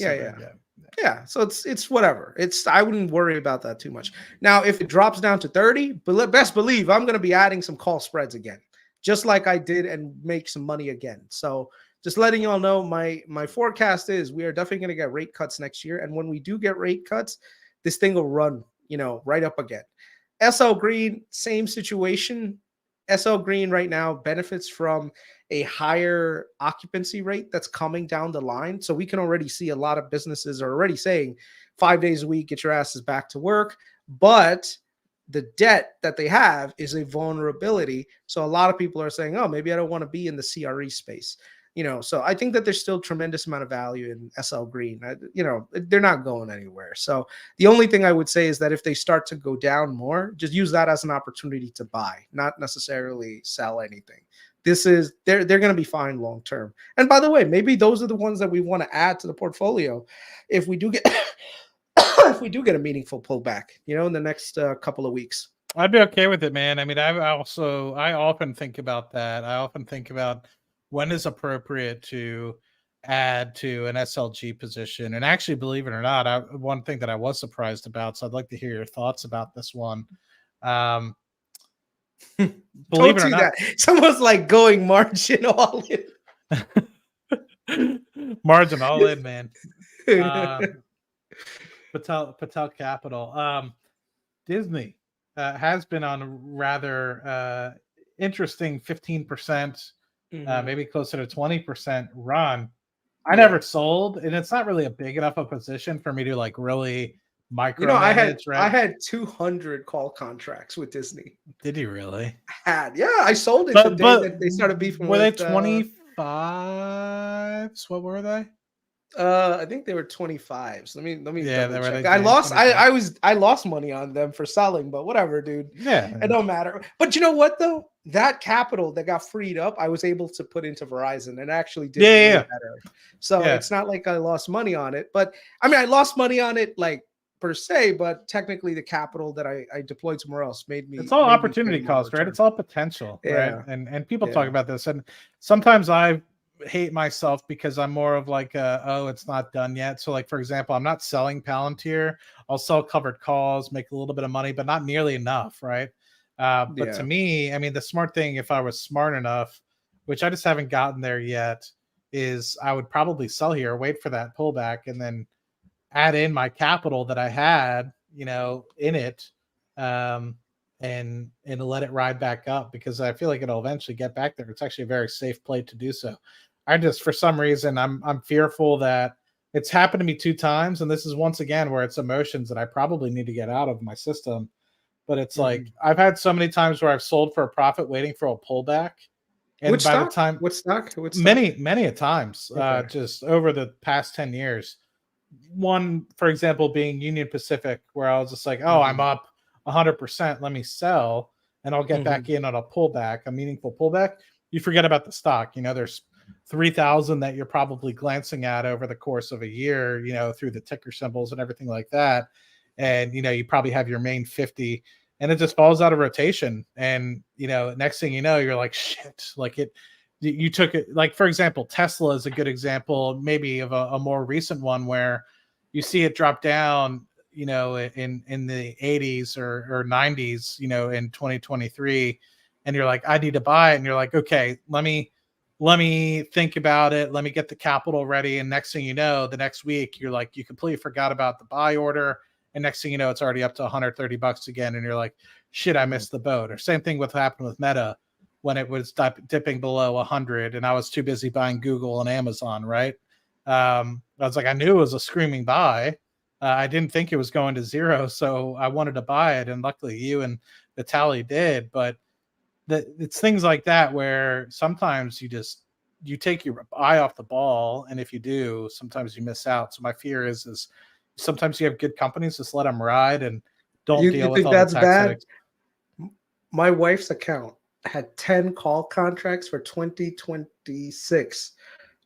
So it's whatever. I wouldn't worry about that too much. Now, if it drops down to 30, but best believe I'm going to be adding some call spreads again, just like I did, and make some money again. So just letting y'all know, my forecast is we are definitely going to get rate cuts next year. And when we do get rate cuts, this thing will run, right up again. SL Green, same situation. SL Green right now benefits from a higher occupancy rate that's coming down the line. So we can already see a lot of businesses are already saying 5 days a week, get your asses back to work. But the debt that they have is a vulnerability. So a lot of people are saying, oh, maybe I don't want to be in the CRE space. So I think that there's still tremendous amount of value in SL Green. They're not going anywhere. So the only thing I would say is that if they start to go down more, just use that as an opportunity to buy, not necessarily sell anything. They're going to be fine long term. And by the way, maybe those are the ones that we want to add to the portfolio if we do get if we do get a meaningful pullback, in the next couple of weeks. I'd be okay with it, man. I mean, I often think about that. I often think about when is appropriate to add to an SLG position. And actually, believe it or not, one thing that I was surprised about, so I'd like to hear your thoughts about this one. Believe it or not, someone's like going margin all in. Margin all in, man. Patel Capital. Disney has been on a rather interesting 15%, maybe closer to 20% run. I never sold, and it's not really a big enough a position for me to like really micromanage. I had 200 call contracts with Disney. Did you really? I sold it the day that they started beefing. Were they 25s? What were they? I think they were 25s. Let me double check. I lost money on them for selling, but whatever, dude. Yeah, it don't matter. But you know what though? That capital that got freed up, I was able to put into Verizon and actually did better. So it's not like I lost money on it, but I mean I lost money on it like per se, but technically the capital that I deployed somewhere else made me. It's all opportunity cost, right? It's all potential, right? And people talk about this, and sometimes I hate myself because I'm more of like it's not done yet. So like for example, I'm not selling Palantir. I'll sell covered calls, make a little bit of money, but not nearly enough, right? But to me, I mean, the smart thing, if I was smart enough, which I just haven't gotten there yet, is I would probably sell here, wait for that pullback, and then add in my capital that I had, in it, and let it ride back up, because I feel like it'll eventually get back there. It's actually a very safe play to do so. I just, for some reason, I'm fearful that it's happened to me 2 times, and this is once again where it's emotions that I probably need to get out of my system. But it's like I've had so many times where I've sold for a profit, waiting for a pullback. And what stock? Many a times, just over the past 10 years. One, for example, being Union Pacific, where I was just like, I'm up 100%. Let me sell, and I'll get back in on a pullback, a meaningful pullback. You forget about the stock. There's 3,000 that you're probably glancing at over the course of a year, through the ticker symbols and everything like that. And, you probably have your main 50, and it just falls out of rotation. And, next thing you know, you're like, shit, like you took it. Like, for example, Tesla is a good example, maybe of a more recent one, where you see it drop down, in the 80s or 90s, in 2023, and you're like, I need to buy it. And you're like, okay, let me think about it. Let me get the capital ready. And next thing you know, the next week, you're like, you completely forgot about the buy order. And next thing you know, it's already up to $130 again. And you're like, shit, I missed the boat. Or same thing with what happened with Meta when it was dipping below 100, and I was too busy buying Google and Amazon, right? I was like, I knew it was a screaming buy. I didn't think it was going to zero, so I wanted to buy it. And luckily you and Vitaly did. But it's things like that where sometimes you take your eye off the ball. And if you do, sometimes you miss out. So my fear is sometimes you have good companies, just let them ride and don't deal with all the tax headaches. My wife's account had 10 call contracts for 2026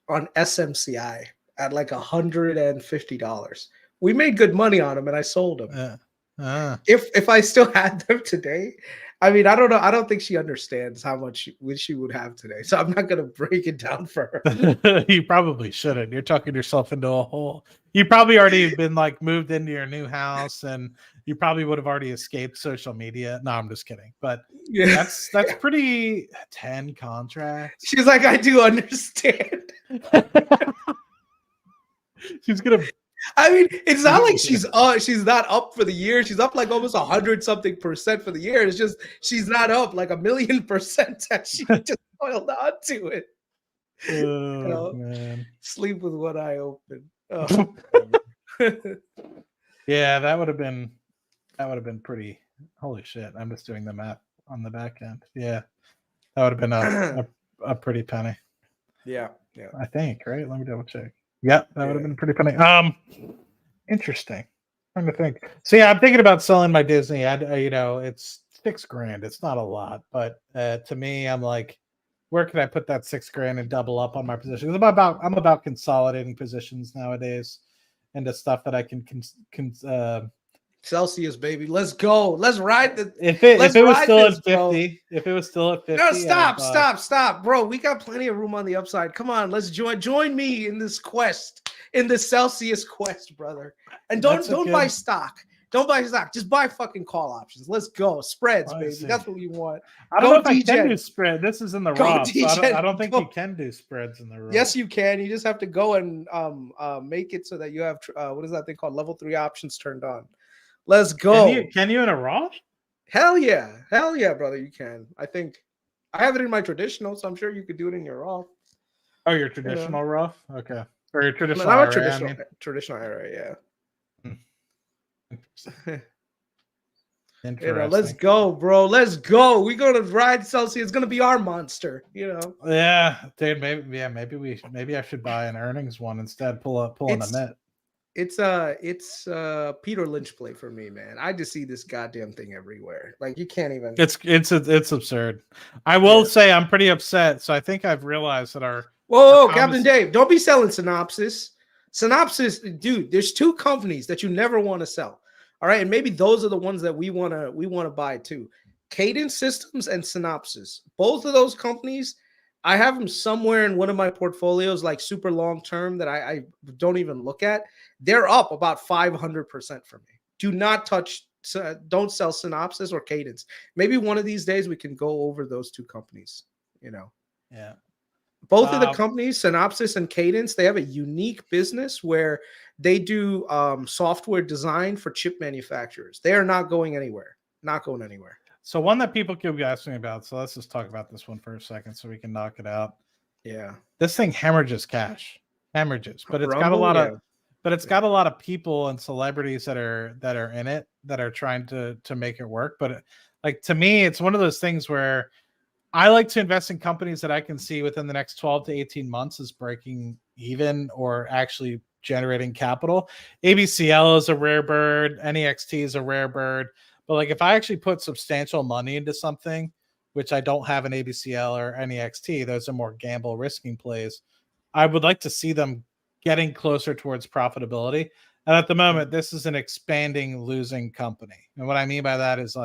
on SMCI at like $150. We made good money on them, and I sold them. If I still had them today, I mean, I don't know. I don't think she understands how much she would have today. So I'm not going to break it down for her. You probably shouldn't. You're talking yourself into a hole. You probably already been like moved into your new house, and you probably would have already escaped social media. No, I'm just kidding. But that's pretty 10 contracts. She's like, I do understand. She's going to. I mean, it's not like she's not up for the year. She's up like almost 100-something% for the year. It's just she's not up like 1,000,000% that she just held on to it. Man. Sleep with one eye open. Yeah, that would have been pretty. Holy shit! I'm just doing the math on the back end. Yeah, that would have been a pretty penny. Yeah. I think, right? Let me double check. Yeah, that would have been pretty funny. Interesting. I'm trying to think. So yeah, I'm thinking about selling my Disney. It's $6,000. It's not a lot, but to me, I'm like, where can I put that $6,000 and double up on my position? I'm about consolidating positions nowadays into stuff that I can Celsius, baby. Let's go. Let's ride the. If it was still at 50, if it was still at 50. No, stop, bro. We got plenty of room on the upside. Come on, let's join me in this quest, in the Celsius quest, brother. And don't buy stock. Don't buy stock. Just buy fucking call options. Let's go. Spreads, I baby. see. That's what we want. I don't Go know if I can DJ. do spread. This is in the Go Roth, so I DJ. don't think Go. you can do spreads in the Roth. Yes, you can. You just have to go and make it so that you have what is that thing called? Level 3 options turned on. Let's go. Can you in a Roth? Hell yeah, brother. You can. I think I have it in my traditional, so I'm sure you could do it in your Roth. Oh, your traditional Roth? Okay. Or your traditional No, not IRA, traditional. I mean. Traditional IRA, yeah. Interesting. Let's go, bro. Let's go. We're gonna ride Celsius. It's gonna be our monster. Yeah, dude. Maybe I should buy an earnings one instead. Pull on the net. It's Peter Lynch play for me, man. I just see this goddamn thing everywhere. Like you can't even. It's absurd. I will say I'm pretty upset. So I think I've realized that our whoa, Captain Dave, don't be selling Synopsys. Synopsys, dude. There's 2 companies that you never want to sell. All right, and maybe those are the ones that we want to buy too. Cadence Systems and Synopsys. Both of those companies, I have them somewhere in one of my portfolios, like super long term that I don't even look at. They're up about 500% for me. Do not touch. Don't sell Synopsys or Cadence. Maybe one of these days we can go over those 2 companies. Yeah. Both of the companies, Synopsys and Cadence, they have a unique business where they do software design for chip manufacturers. They are not going anywhere. Not going anywhere. So one that people keep asking me about. So let's just talk about this one for a second so we can knock it out. Yeah. This thing hemorrhages cash. Hemorrhages. But it's got a lot of people and celebrities that are in it that are trying to make it work. But to me, it's one of those things where I like to invest in companies that I can see within the next 12 to 18 months is breaking even or actually generating capital. ABCL is a rare bird. NEXT is a rare bird. But if I actually put substantial money into something, which I don't have an ABCL or NEXT, those are more gamble risking plays. I would like to see them getting closer towards profitability. And at the moment, this is an expanding losing company. And what I mean by that is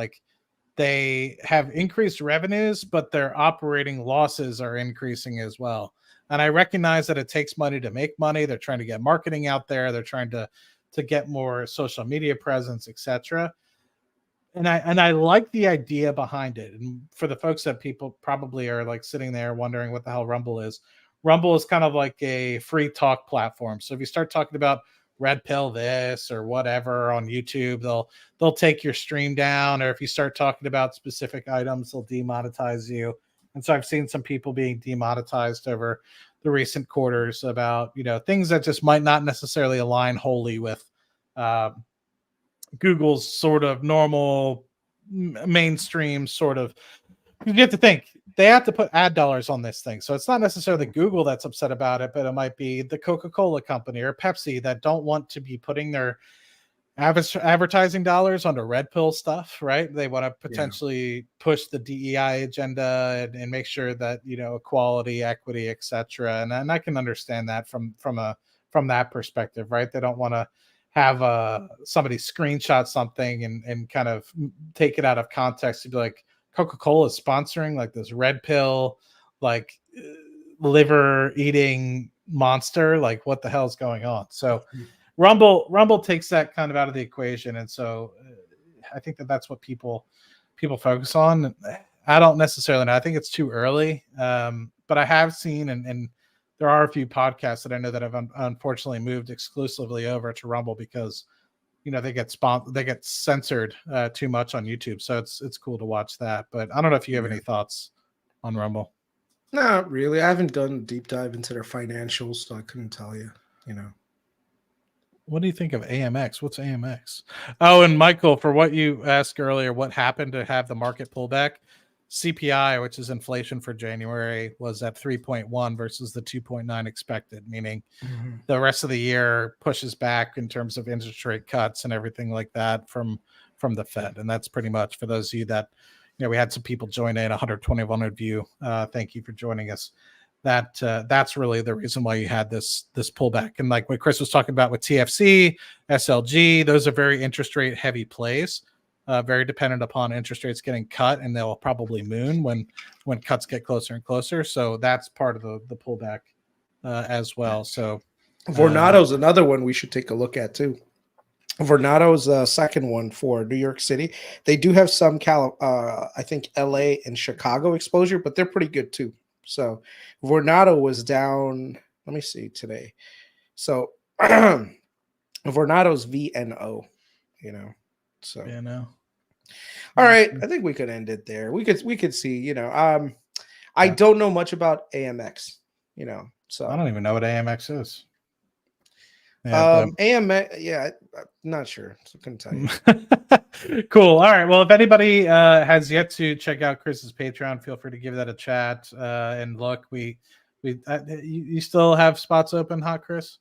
they have increased revenues, but their operating losses are increasing as well. And I recognize that it takes money to make money. They're trying to get marketing out there. They're trying to get more social media presence, etc. And I like the idea behind it. And for the folks that people probably are sitting there wondering what the hell Rumble is kind of like a free talk platform. So if you start talking about red pill this or whatever on YouTube, they'll take your stream down, or if you start talking about specific items, they'll demonetize you. And so I've seen some people being demonetized over the recent quarters about things that just might not necessarily align wholly with Google's sort of normal mainstream sort of. You have to think they have to put ad dollars on this thing. So it's not necessarily Google that's upset about it, but it might be the Coca-Cola company or Pepsi that don't want to be putting their advertising dollars onto red pill stuff, right? They want to potentially push the DEI agenda and make sure that, equality, equity, etc. And I can understand that from that perspective, right? They don't want to have somebody screenshot something and kind of take it out of context to be like, Coca-Cola is sponsoring this red pill, liver eating monster. What the hell is going on? So Rumble takes that kind of out of the equation. And so I think that's what people focus on. I don't necessarily know. I think it's too early. But I have seen, and there are a few podcasts that I know that have unfortunately moved exclusively over to Rumble because they get censored too much on YouTube. So it's cool to watch that. But I don't know if you have any thoughts on Rumble. Not really. I haven't done a deep dive into their financials, so I couldn't tell you. What do you think of AMX? What's AMX? Oh, and Michael, for what you asked earlier, what happened to have the market pullback? CPI, which is inflation for January, was at 3.1 versus the 2.9 expected, meaning the rest of the year pushes back in terms of interest rate cuts and everything like that from the Fed. And that's pretty much, for those of you that, we had some people join in, 121 of you. Thank you for joining us. That's really the reason why you had this pullback. And like what Chris was talking about with TFC, SLG, those are very interest rate heavy plays. Very dependent upon interest rates getting cut, and they'll probably moon when cuts get closer and closer. So that's part of the pullback as well. So Vornado's another one we should take a look at too. Vornado's the second one for New York City. They do have some I think LA and Chicago exposure, but they're pretty good too. So Vornado was down. Let me see today. So Vornado's VNO, you know. So Yeah, no. all right, I think we could end it there. We could see, I Yeah. don't know much about AMX, so I don't even know what AMX is. Yeah, AMX, yeah, I'm not sure. So couldn't tell you. Cool. All right. Well, if anybody has yet to check out Chris's Patreon, feel free to give that a chat. And look, you still have spots open, huh, Chris?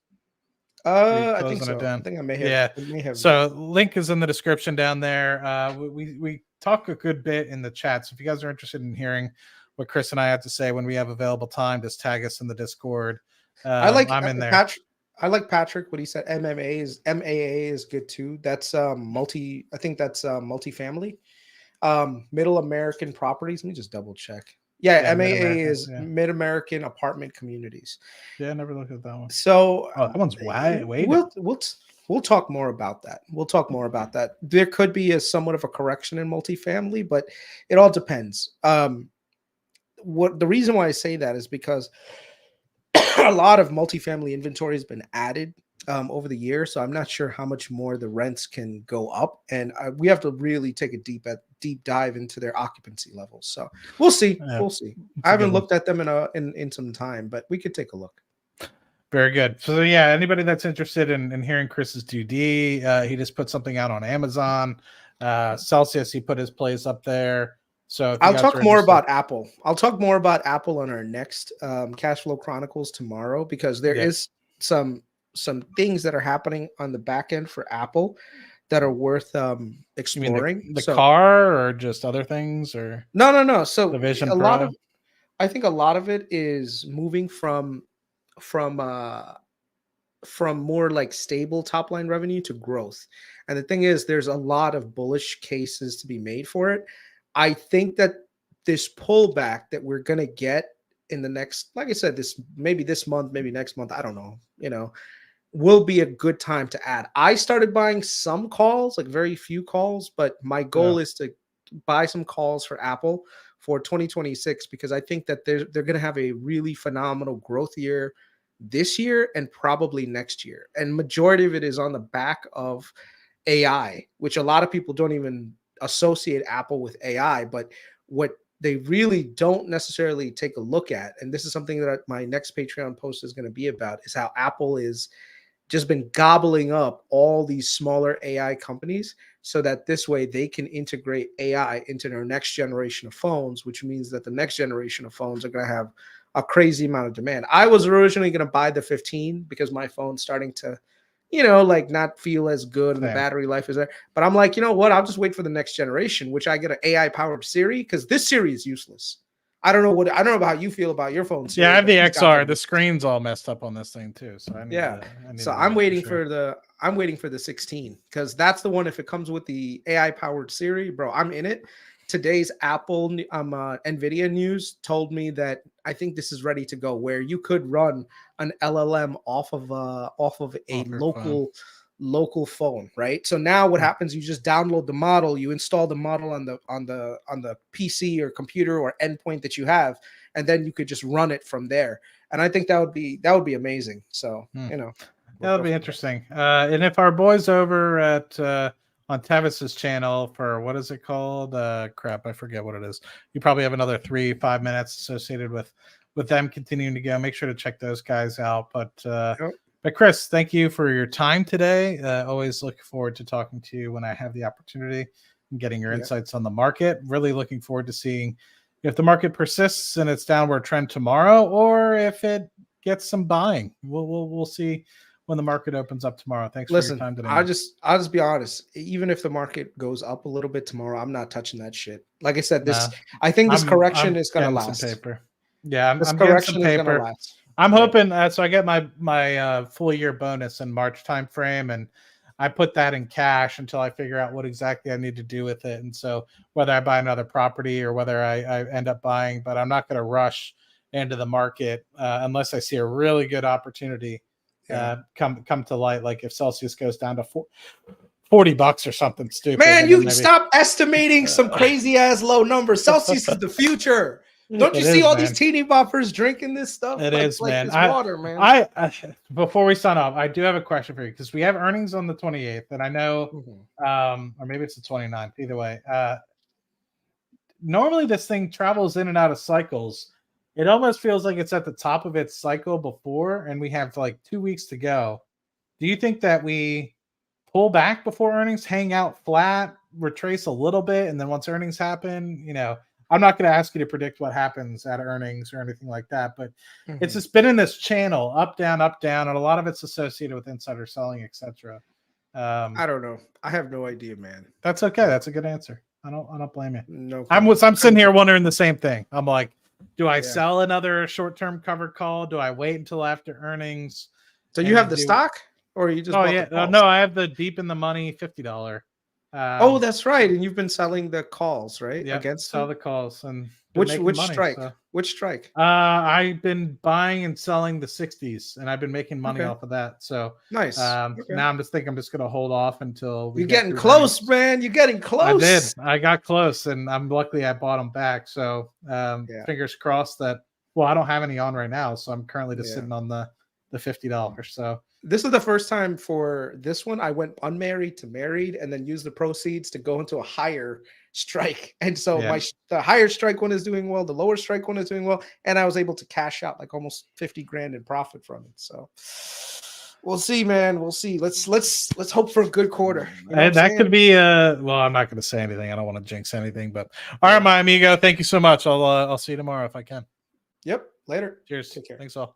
I think Closing it so. I down. think I Yeah. may have. So link is in the description down there. We talk a good bit in the chat. So if you guys are interested in hearing what Chris and I have to say when we have available time, just tag us in the Discord. I like I'm in there. Patrick. I like Patrick. What he said. MAA is good too. That's multi. I think that's multifamily. Middle American Properties. Let me just double check. Yeah, MAA is Mid American Apartment Communities. Yeah, I never looked at that one. So that one's way we'll talk more about that. We'll talk more about that. There could be a somewhat of a correction in multifamily, but it all depends. What the reason why I say that is because a lot of multifamily inventory has been added over the year, so I'm not sure how much more the rents can go up, and we have to really take a deep dive into their occupancy levels. So we'll see. We'll see. I haven't looked at them in some time, but we could take a look. Very good. So yeah, anybody that's interested in hearing Chris's 2D, he just put something out on Amazon. Celsius, he put his place up there. So I'll talk more about Apple. I'll talk more about Apple on our next Cashflow Chronicles tomorrow, because there is some things that are happening on the back end for Apple that are worth exploring. The car, or just other things, or no. So the Vision Pro? I think a lot of it is moving from more like stable top line revenue to growth. And the thing is, there's a lot of bullish cases to be made for it. I think that this pullback that we're going to get in the next, like I said, maybe this month, maybe next month, I don't know, will be a good time to add. I started buying some calls, like very few calls, but my goal is to buy some calls for Apple for 2026, because I think that they're going to have a really phenomenal growth year this year and probably next year. And majority of it is on the back of AI, which a lot of people don't even associate Apple with AI, but what they really don't necessarily take a look at, and this is something that my next Patreon post is going to be about, is how Apple is just been gobbling up all these smaller AI companies so that this way they can integrate AI into their next generation of phones, which means that the next generation of phones are going to have a crazy amount of demand. I was originally going to buy the 15 because my phone's starting to, like not feel as good and the battery life is there. But I'm like, you know what? I'll just wait for the next generation, which I get an AI powered Siri, because this Siri is useless. I don't know about how you feel about your phone. Siri, I have the XR. The screen's all messed up on this thing too. So I'm waiting for the 16, because that's the one. If it comes with the AI powered Siri, bro, I'm in it. Today's Apple Nvidia news told me that I think this is ready to go, where you could run an LLM off of a local phone, right? So now what happens? You just download the model, you install the model on the PC or computer or endpoint that you have, and then you could just run it from there. And I think that would be amazing. So that'll be interesting. And if our boys over at on Tavis's channel for, what is it called? Crap, I forget what it is. You probably have another 3-5 minutes associated with them continuing to go. Make sure to check those guys out. But Chris, thank you for your time today. Always look forward to talking to you when I have the opportunity and getting your insights on the market. Really looking forward to seeing if the market persists in its downward trend tomorrow, or if it gets some buying. We'll see when the market opens up tomorrow. Thanks for your time today. I'll just be honest. Even if the market goes up a little bit tomorrow, I'm not touching that shit. Like I said, I think this correction is going to last. Some paper. Yeah, I'm getting some paper. I'm hoping so I get my full year bonus in March timeframe, and I put that in cash until I figure out what exactly I need to do with it. And so whether I buy another property or whether I end up buying, but I'm not going to rush into the market unless I see a really good opportunity come to light. Like if Celsius goes down to $40 or something stupid. Man, you stop estimating some crazy ass low number. Celsius is the future. Don't you see all these teeny boppers drinking this stuff? It is, man. This water, man. Before we sign off, I do have a question for you because we have earnings on the 28th, and I know, or maybe it's the 29th. Either way, normally this thing travels in and out of cycles. It almost feels like it's at the top of its cycle before, and we have like 2 weeks to go. Do you think that we pull back before earnings, hang out flat, retrace a little bit, and then once earnings happen, I'm not going to ask you to predict what happens at earnings or anything like that, but it's just been in this channel, up, down, and a lot of it's associated with insider selling, etc. I don't know. I have no idea, man. That's okay. That's a good answer. I don't blame you. No, I'm sitting here wondering the same thing. I'm like, do I sell another short-term covered call? Do I wait until after earnings? So you have the stock, or you just? No, I have the deep in the money $50. Oh, that's right. And you've been selling the calls, right? Yeah, against sell the calls and which strike? So. Which strike? I've been buying and selling the 60s, and I've been making money off of that. So nice. Now I'm just going to hold off until you're getting close, man. You're getting close. I got close, and I'm luckily I bought them back. So fingers crossed that. Well, I don't have any on right now, so I'm currently just sitting on the $50. So. This is the first time for this one. I went unmarried to married and then used the proceeds to go into a higher strike. And so the higher strike one is doing well. The lower strike one is doing well. And I was able to cash out like almost 50 grand in profit from it. So we'll see, man. We'll see. Let's hope for a good quarter. And that could be well, I'm not going to say anything. I don't want to jinx anything, but all right, my amigo. Thank you so much. I'll see you tomorrow if I can. Yep. Later. Cheers. Take care. Thanks all.